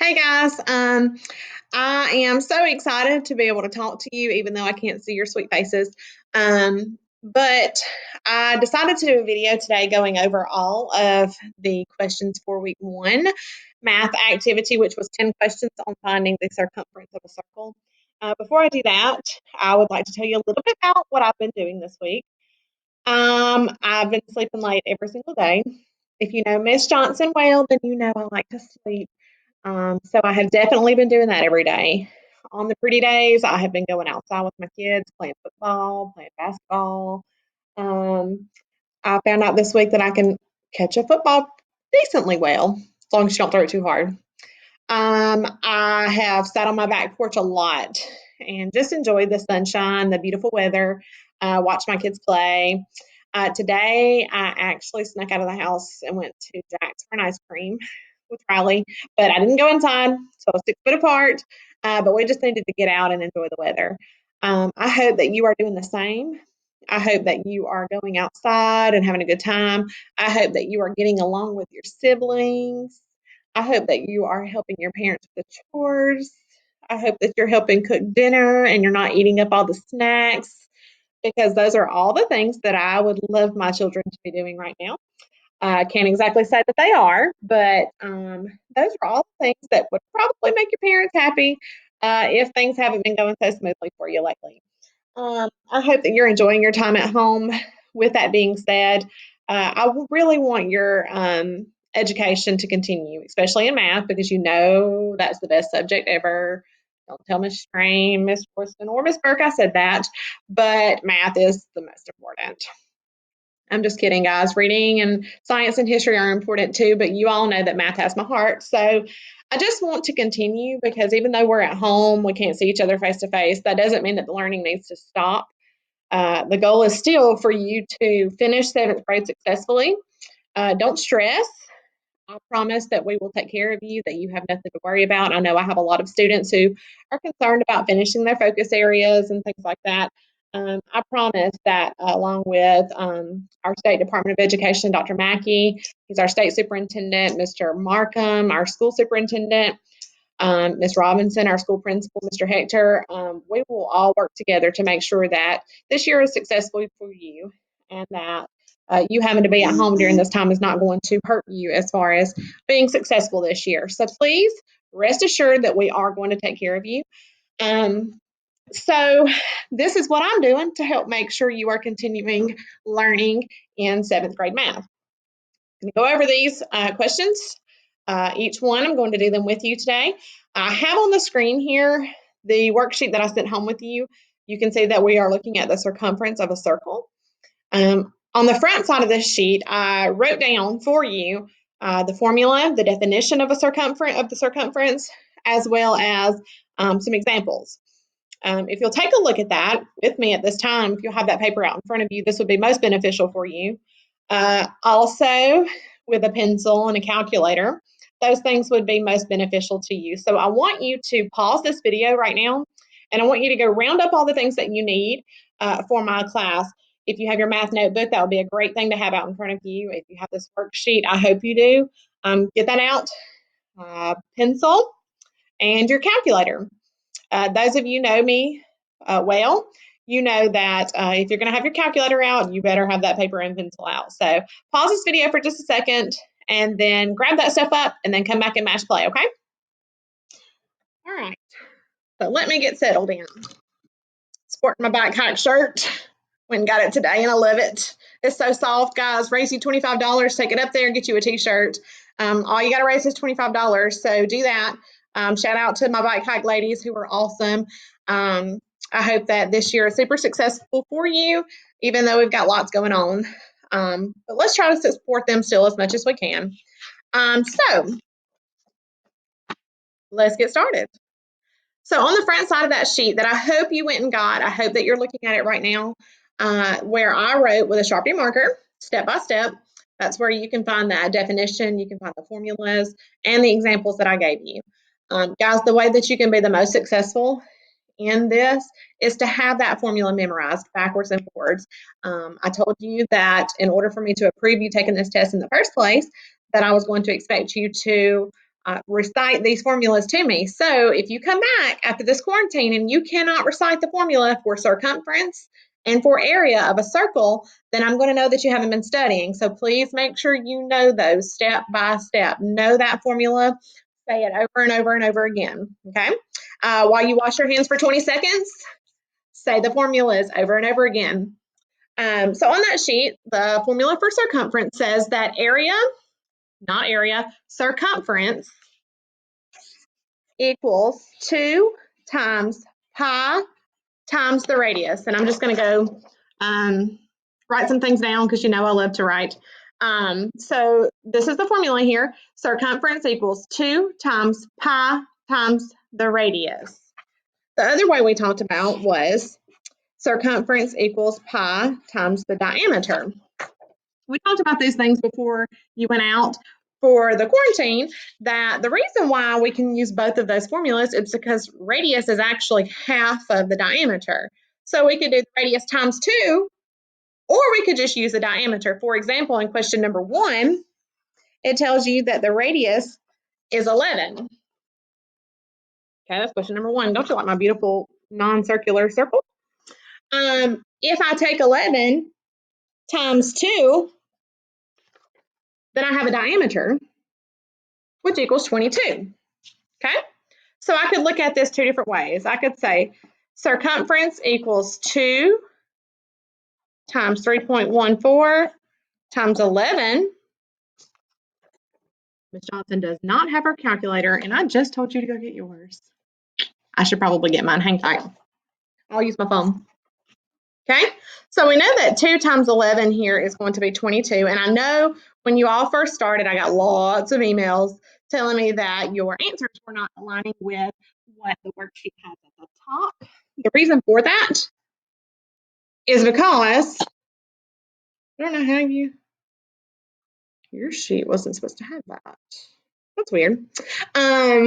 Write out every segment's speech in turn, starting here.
Hey guys, I am so excited to be able to talk to you, even though I can't see your sweet faces. But I decided to do a video today going over all of the questions for week one math activity, which was 10 questions on finding the circumference of a circle. Before I do that, I would like to tell you a little bit about what I've been doing this week. I've been sleeping late every single day. If you know Miss Johnson well, then you know I like to sleep. So I have definitely been doing that every day. On the pretty days, I have been going outside with my kids, playing football, playing basketball. I found out this week that I can catch a football decently well, as long as you don't throw it too hard. I have sat on my back porch a lot and just enjoyed the sunshine, the beautiful weather, watched my kids play. Today, I actually snuck out of the house and went to Jack's for an ice cream with Riley, but I didn't go inside, so I was 6 foot apart. But we just needed to get out and enjoy the weather. I hope that you are doing the same. I hope that you are going outside and having a good time. I hope that you are getting along with your siblings. I hope that you are helping your parents with the chores. I hope that you're helping cook dinner and you're not eating up all the snacks because those are all the things that I would love my children to be doing right now. I can't exactly say that they are, but those are all things that would probably make your parents happy if things haven't been going so smoothly for you lately. I hope that you're enjoying your time at home. With that being said, I really want your education to continue, especially in math, because you know that's the best subject ever. Don't tell Miss Strain, Miss Worston, or Miss Burke I said that, but math is the most important. I'm just kidding, guys. Reading and science and history are important too, but you all know that math has my heart. So I just want to continue because even though we're at home, we can't see each other face to face. That doesn't mean that the learning needs to stop. The goal is still for you to finish seventh grade successfully. Don't stress. I promise that we will take care of you, that you have nothing to worry about. I know I have a lot of students who are concerned about finishing their focus areas and things like that. I promise that along with our State Department of Education, Dr. Mackey, he's our state superintendent, Mr. Markham, our school superintendent, Ms. Robinson, our school principal, Mr. Hector, we will all work together to make sure that this year is successful for you and that you having to be at home during this time is not going to hurt you as far as being successful this year. So please rest assured that we are going to take care of you. So this is what I'm doing to help make sure you are continuing learning in seventh grade math. I'm going to go over these questions. Each one, I'm going to do them with you today. I have on the screen here the worksheet that I sent home with you. You can see that we are looking at the circumference of a circle. On the front side of this sheet, I wrote down for you the formula, the definition of the circumference, as well as some examples. If you'll take a look at that with me at this time, if you'll have that paper out in front of you, this would be most beneficial for you. Also, with a pencil and a calculator, those things would be most beneficial to you. So I want you to pause this video right now, and I want you to go round up all the things that you need for my class. If you have your math notebook, that would be a great thing to have out in front of you. If you have this worksheet, I hope you do. Get that out, pencil, and your calculator. Those of you know me well, you know that if you're going to have your calculator out, you better have that paper and pencil out. So pause this video for just a second and then grab that stuff up and then come back and match play, okay? All right, so let me get settled in. Sporting my bike hike shirt. Went and got it today and I love it. It's so soft, guys. Raise you $25. Take it up there and get you a t-shirt. All you got to raise is $25. So do that. Shout out to my bike hike ladies who are awesome. I hope that this year is super successful for you, even though we've got lots going on. But let's try to support them still as much as we can. So let's get started. So on the front side of that sheet that I hope you went and got, I hope that you're looking at it right now, where I wrote with a Sharpie marker, step by step. That's where you can find that definition, you can find the formulas, and the examples that I gave you. Guys, the way that you can be the most successful in this is to have that formula memorized backwards and forwards. I told you that in order for me to approve you taking this test in the first place, that I was going to expect you to recite these formulas to me. So if you come back after this quarantine and you cannot recite the formula for circumference and for area of a circle, then I'm going to know that you haven't been studying. So please make sure you know those step by step. Know that formula. Say it over and over and over again. Okay. While you wash your hands for 20 seconds, say the formulas over and over again. So on that sheet, the formula for circumference says that circumference equals 2 times pi times the radius. And I'm just going to go write some things down because you know I love to write. So this is the formula here. Circumference equals 2 times pi times the radius. The other way we talked about was circumference equals pi times the diameter. We talked about these things before you went out for the quarantine, that the reason why we can use both of those formulas is because radius is actually half of the diameter. So we could do the radius times 2, or we could just use the diameter. For example, in question number 1, it tells you that the radius is 11. Okay, that's question number 1. Don't you like my beautiful non-circular circle? If I take 11 times 2, then I have a diameter, which equals 22. Okay, so I could look at this 2 different ways. I could say circumference equals 2 times 3.14 times 11. Ms. Johnson does not have her calculator, and I just told you to go get yours. I should probably get mine. Hang tight. I'll use my phone. Okay, so we know that 2 times 11 here is going to be 22, and I know when you all first started, I got lots of emails telling me that your answers were not aligning with what the worksheet has at the top. The reason for that is because, I don't know how your sheet wasn't supposed to have that. That's weird. But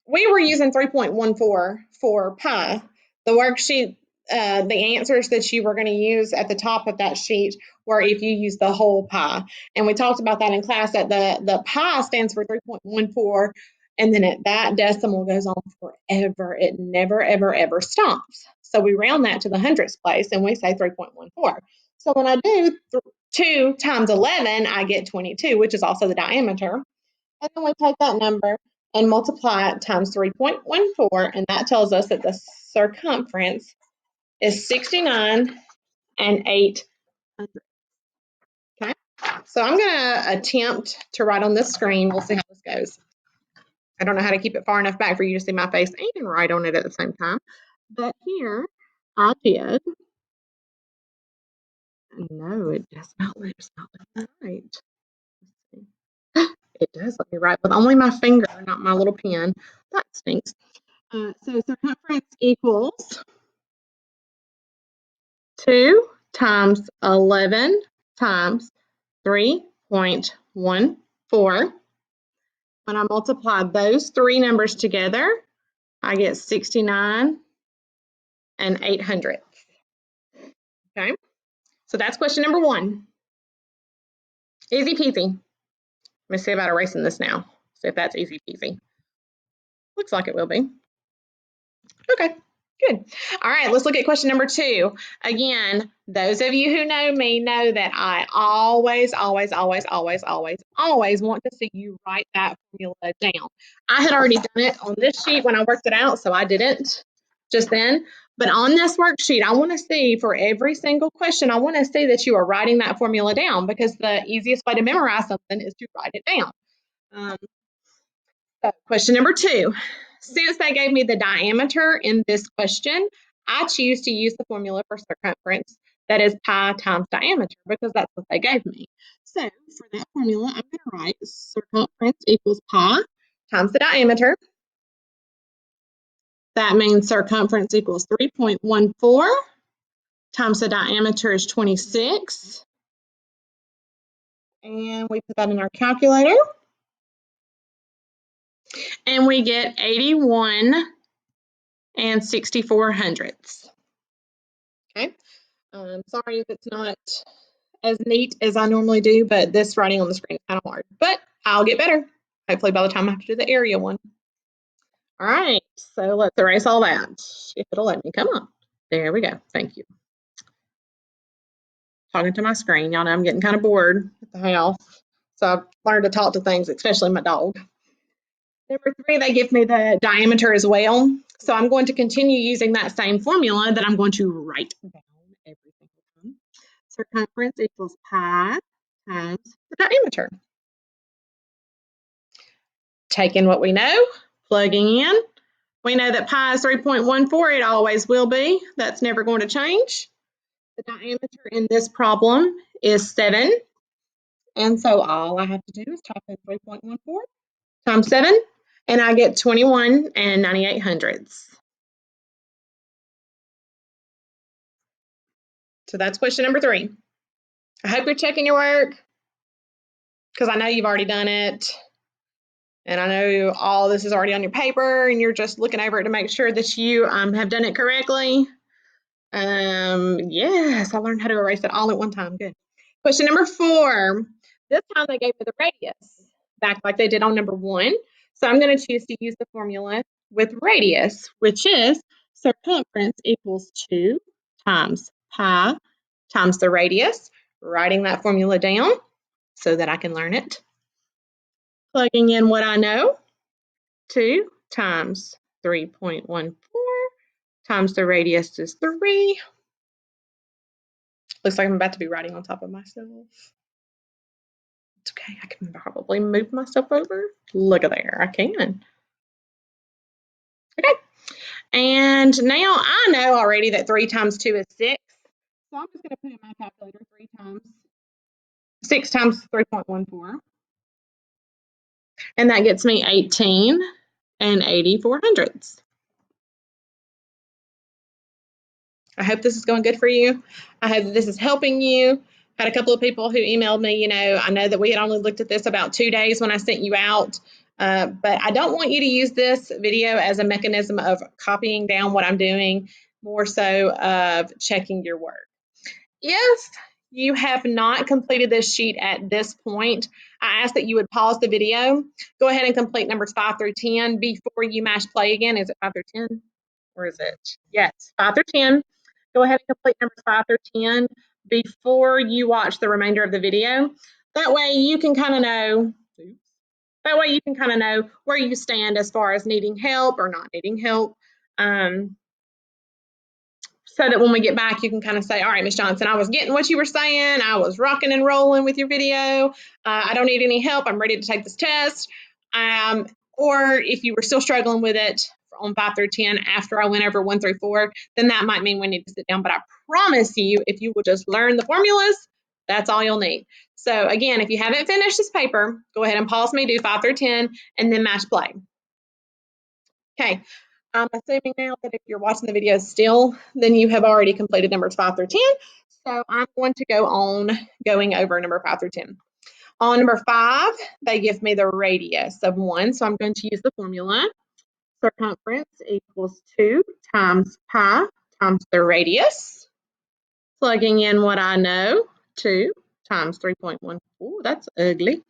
we were using 3.14 for pi. The worksheet, the answers that you were going to use at the top of that sheet were if you use the whole pi. And we talked about that in class, that the pi stands for 3.14, and then that decimal goes on forever. It never, ever, ever stops. So we round that to the hundredths place, and we say 3.14. So when I do 2 times 11, I get 22, which is also the diameter. And then we take that number and multiply it times 3.14, and that tells us that the circumference is 69 and 8 hundredths. Okay, so I'm going to attempt to write on this screen. We'll see how this goes. I don't know how to keep it far enough back for you to see my face and write on it at the same time. But here I did. No, it does not let me write. It does let me write with only my finger, not my little pen. That stinks. So circumference equals 2 times 11 times 3.14. When I multiply those 3 numbers together, I get 69 and 8 hundredths. Okay, so that's question number 1. Easy peasy. Let me see about erasing this now. See if that's easy peasy. Looks like it will be. Okay, good. All right, let's look at question number 2. Again, those of you who know me know that I always want to see you write that formula down. I had already done it on this sheet when I worked it out, so I didn't just then. But on this worksheet, I want to see for every single question, I want to see that you are writing that formula down, because the easiest way to memorize something is to write it down. So question number 2. Since they gave me the diameter in this question, I choose to use the formula for circumference, that is pi times diameter, because that's what they gave me. So for that formula, I'm going to write circumference equals pi times the diameter. That means circumference equals 3.14 times the diameter is 26. And we put that in our calculator. And we get 81 and 64 hundredths. Okay. Sorry if it's not as neat as I normally do, but this writing on the screen is kind of hard. But I'll get better. Hopefully by the time I have to do the area one. All right, so let's erase all that. If it'll let me, come on. There we go, thank you. Talking to my screen, y'all know I'm getting kind of bored at the house. So I've learned to talk to things, especially my dog. Number 3, they give me the diameter as well. So I'm going to continue using that same formula that I'm going to write down every single time. Circumference equals pi times the diameter. Taking what we know, plugging in. We know that pi is 3.14. It always will be. That's never going to change. The diameter in this problem is 7. And so all I have to do is type in 3.14 times 7, and I get 21 and 9800ths. So that's question number 3. I hope you're checking your work because I know you've already done it. And I know all this is already on your paper and you're just looking over it to make sure that you have done it correctly. Yes, I learned how to erase it all at one time. Good. Question number 4. This time they gave me the radius back like they did on number 1. So I'm going to choose to use the formula with radius, which is circumference equals 2 times pi times the radius. Writing that formula down so that I can learn it. Plugging in what I know. 2 times 3.14 times the radius is 3. Looks like I'm about to be writing on top of myself. It's okay. I can probably move myself over. Look at there. I can. Okay. And now I know already that 3 times 2 is 6. So I'm just going to put in my calculator 6 times 3.14. And that gets me 18 and 8400ths. I hope this is going good for you. I hope that this is helping you. Had a couple of people who emailed me, I know that we had only looked at this about 2 days when I sent you out, but I don't want you to use this video as a mechanism of copying down what I'm doing, more so of checking your work. If you have not completed this sheet at this point, I ask that you would pause the video, go ahead and complete numbers 5 through 10 before you mash play again. Is it 5 through 10? Or is it? Yes, 5 through 10. Go ahead and complete numbers 5 through 10 before you watch the remainder of the video. That way you can kind of know, where you stand as far as needing help or not needing help. So that when we get back, you can kind of say, all right, Ms. Johnson, I was getting what you were saying. I was rocking and rolling with your video. I don't need any help. I'm ready to take this test. Or if you were still struggling with it on 5 through 10 after I went over 1 through 4, then that might mean we need to sit down. But I promise you, if you will just learn the formulas, that's all you'll need. So again, if you haven't finished this paper, go ahead and pause me, do 5 through 10, and then mash play. Okay. I'm assuming now that if you're watching the video still, then you have already completed numbers 5 through 10. So I'm going to go on going over number 5 through 10. On number 5, they give me the radius of 1. So I'm going to use the formula. Circumference equals 2 times pi times the radius. Plugging in what I know, 2 times 3.14. That's ugly.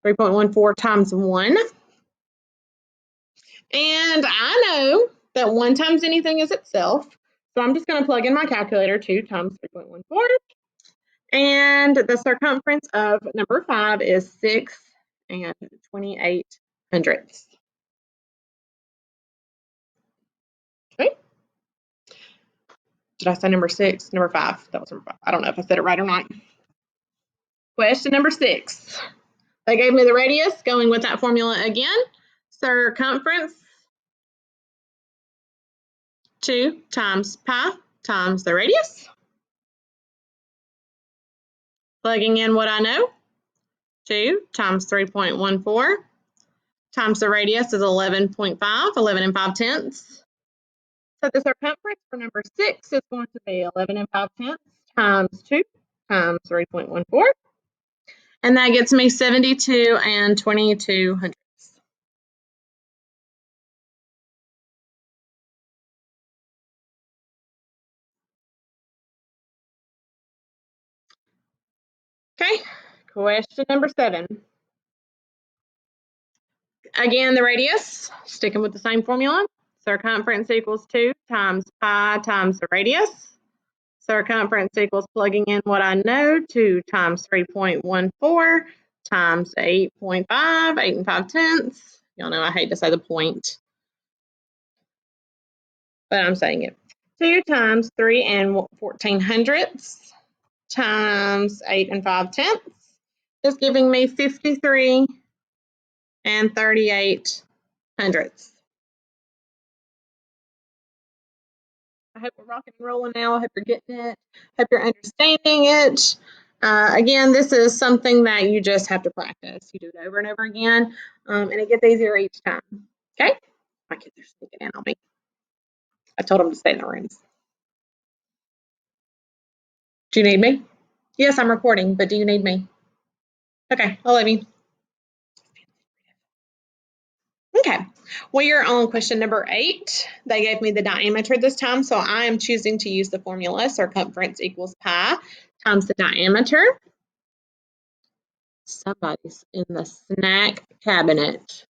3.14 times 1. And I know that 1 times anything is itself. So I'm just going to plug in my calculator, 2 times 3.14. And the circumference of number 5 is 6 and 28 hundredths. Okay. Did I say number 6? Number 5. That was number 5. I don't know if I said it right or not. Question number 6. They gave me the radius, going with that formula again. Circumference, 2 times pi times the radius. Plugging in what I know, 2 times 3.14 times the radius is 11.5, 11 and 5 tenths. So the circumference for number 6 is going to be 11 and 5 tenths times 2 times 3.14. And that gets me 72 and 22 hundredths. Okay, question number 7. Again, the radius, sticking with the same formula. Circumference equals 2 times pi times the radius. Circumference equals plugging in what I know, 2 times 3.14 times 8.5, 8 5/10. Y'all know I hate to say the point, but I'm saying it. 2 times 3 14/100 times 8 5/10 is giving me 53 38/100. I hope we're rocking and rolling now. I hope you're getting it. Hope you're understanding it. Again, this is something that you just have to practice. You do it over and over again, and it gets easier each time. Okay? My kids are sneaking in on me. I told them to stay in their rooms. Do you need me? Yes, I'm recording, but do you need me? Okay, I love you. Okay, we are on question number 8. They gave me the diameter this time, so I am choosing to use the formula circumference equals pi times the diameter. Somebody's in the snack cabinet.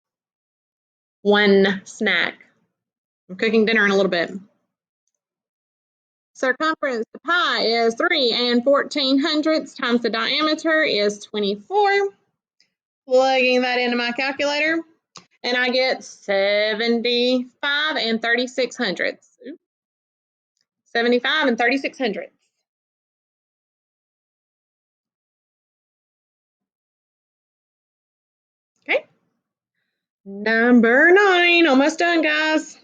One snack. I'm cooking dinner in a little bit. Circumference to pi is 3 14/100 times the diameter is 24. Plugging that into my calculator, and I get 75 36/100. 75 36/100. Okay. Number 9, almost done, guys.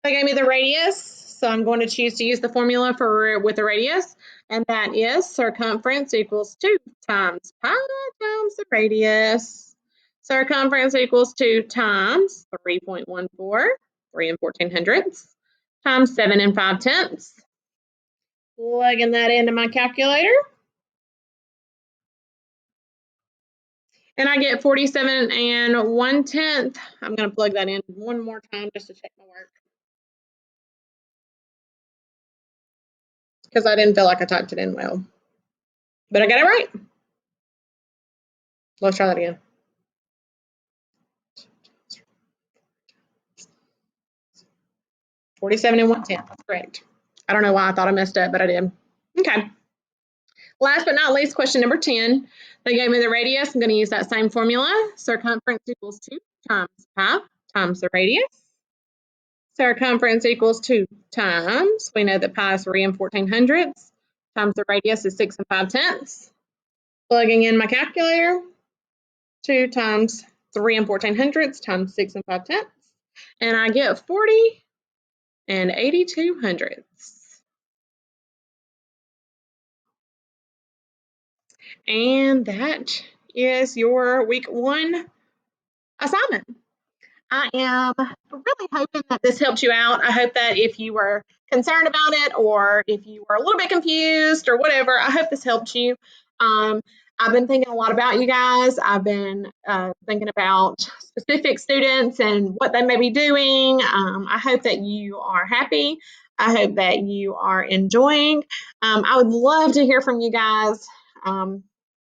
They gave me the radius, so I'm going to choose to use the formula with the radius, and that is circumference equals 2 times pi times the radius. Circumference equals 2 times 3.14, 3 14/100, times 7 5/10. Plugging that into my calculator. And I get 47 1/10. I'm going to plug that in one more time just to check my work, because I didn't feel like I typed it in well. But I got it right. Let's try that again. 47 1/10. That's correct. I don't know why I thought I messed up, but I did. Okay. Last but not least, question number 10. They gave me the radius. I'm going to use that same formula. Circumference equals 2 times pi times the radius. Circumference equals 2 times, we know that pi is 3 14/100 times the radius is 6 5/10. Plugging in my calculator, 2 times 3 14/100 times 6 5/10, and I get 40 82/100. And that is your week 1 assignment. I am really hoping that this helps you out. I hope that if you were concerned about it, or if you were a little bit confused or whatever, I hope this helped you. I've been thinking a lot about you guys. I've been thinking about specific students and what they may be doing. I hope that you are happy. I hope that you are enjoying. I would love to hear from you guys.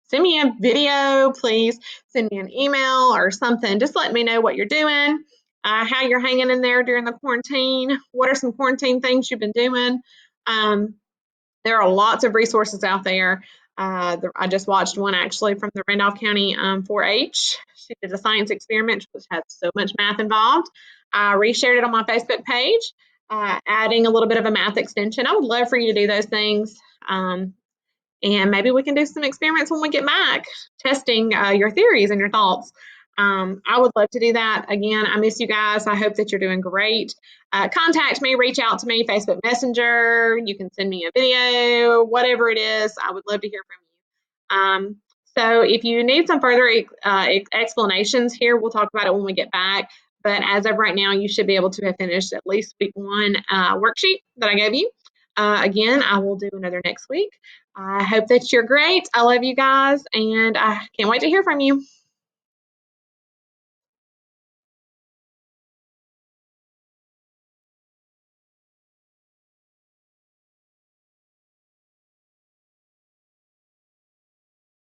Send me a video, please. Send me an email or something. Just let me know what you're doing, how you're hanging in there during the quarantine. What are some quarantine things you've been doing? There are lots of resources out there. I just watched one actually from the Randolph County 4-H. She did a science experiment which has so much math involved. I reshared it on my Facebook page, adding a little bit of a math extension. I would love for you to do those things. And maybe we can do some experiments when we get back, testing your theories and your thoughts. I would love to do that. Again, I miss you guys. I hope that you're doing great. Contact me, reach out to me, Facebook Messenger. You can send me a video, whatever it is. I would love to hear from you. So if you need some further explanations here, we'll talk about it when we get back. But as of right now, you should be able to have finished at least week 1 worksheet that I gave you. Again, I will do another next week. I hope that you're great. I love you guys, and I can't wait to hear from you.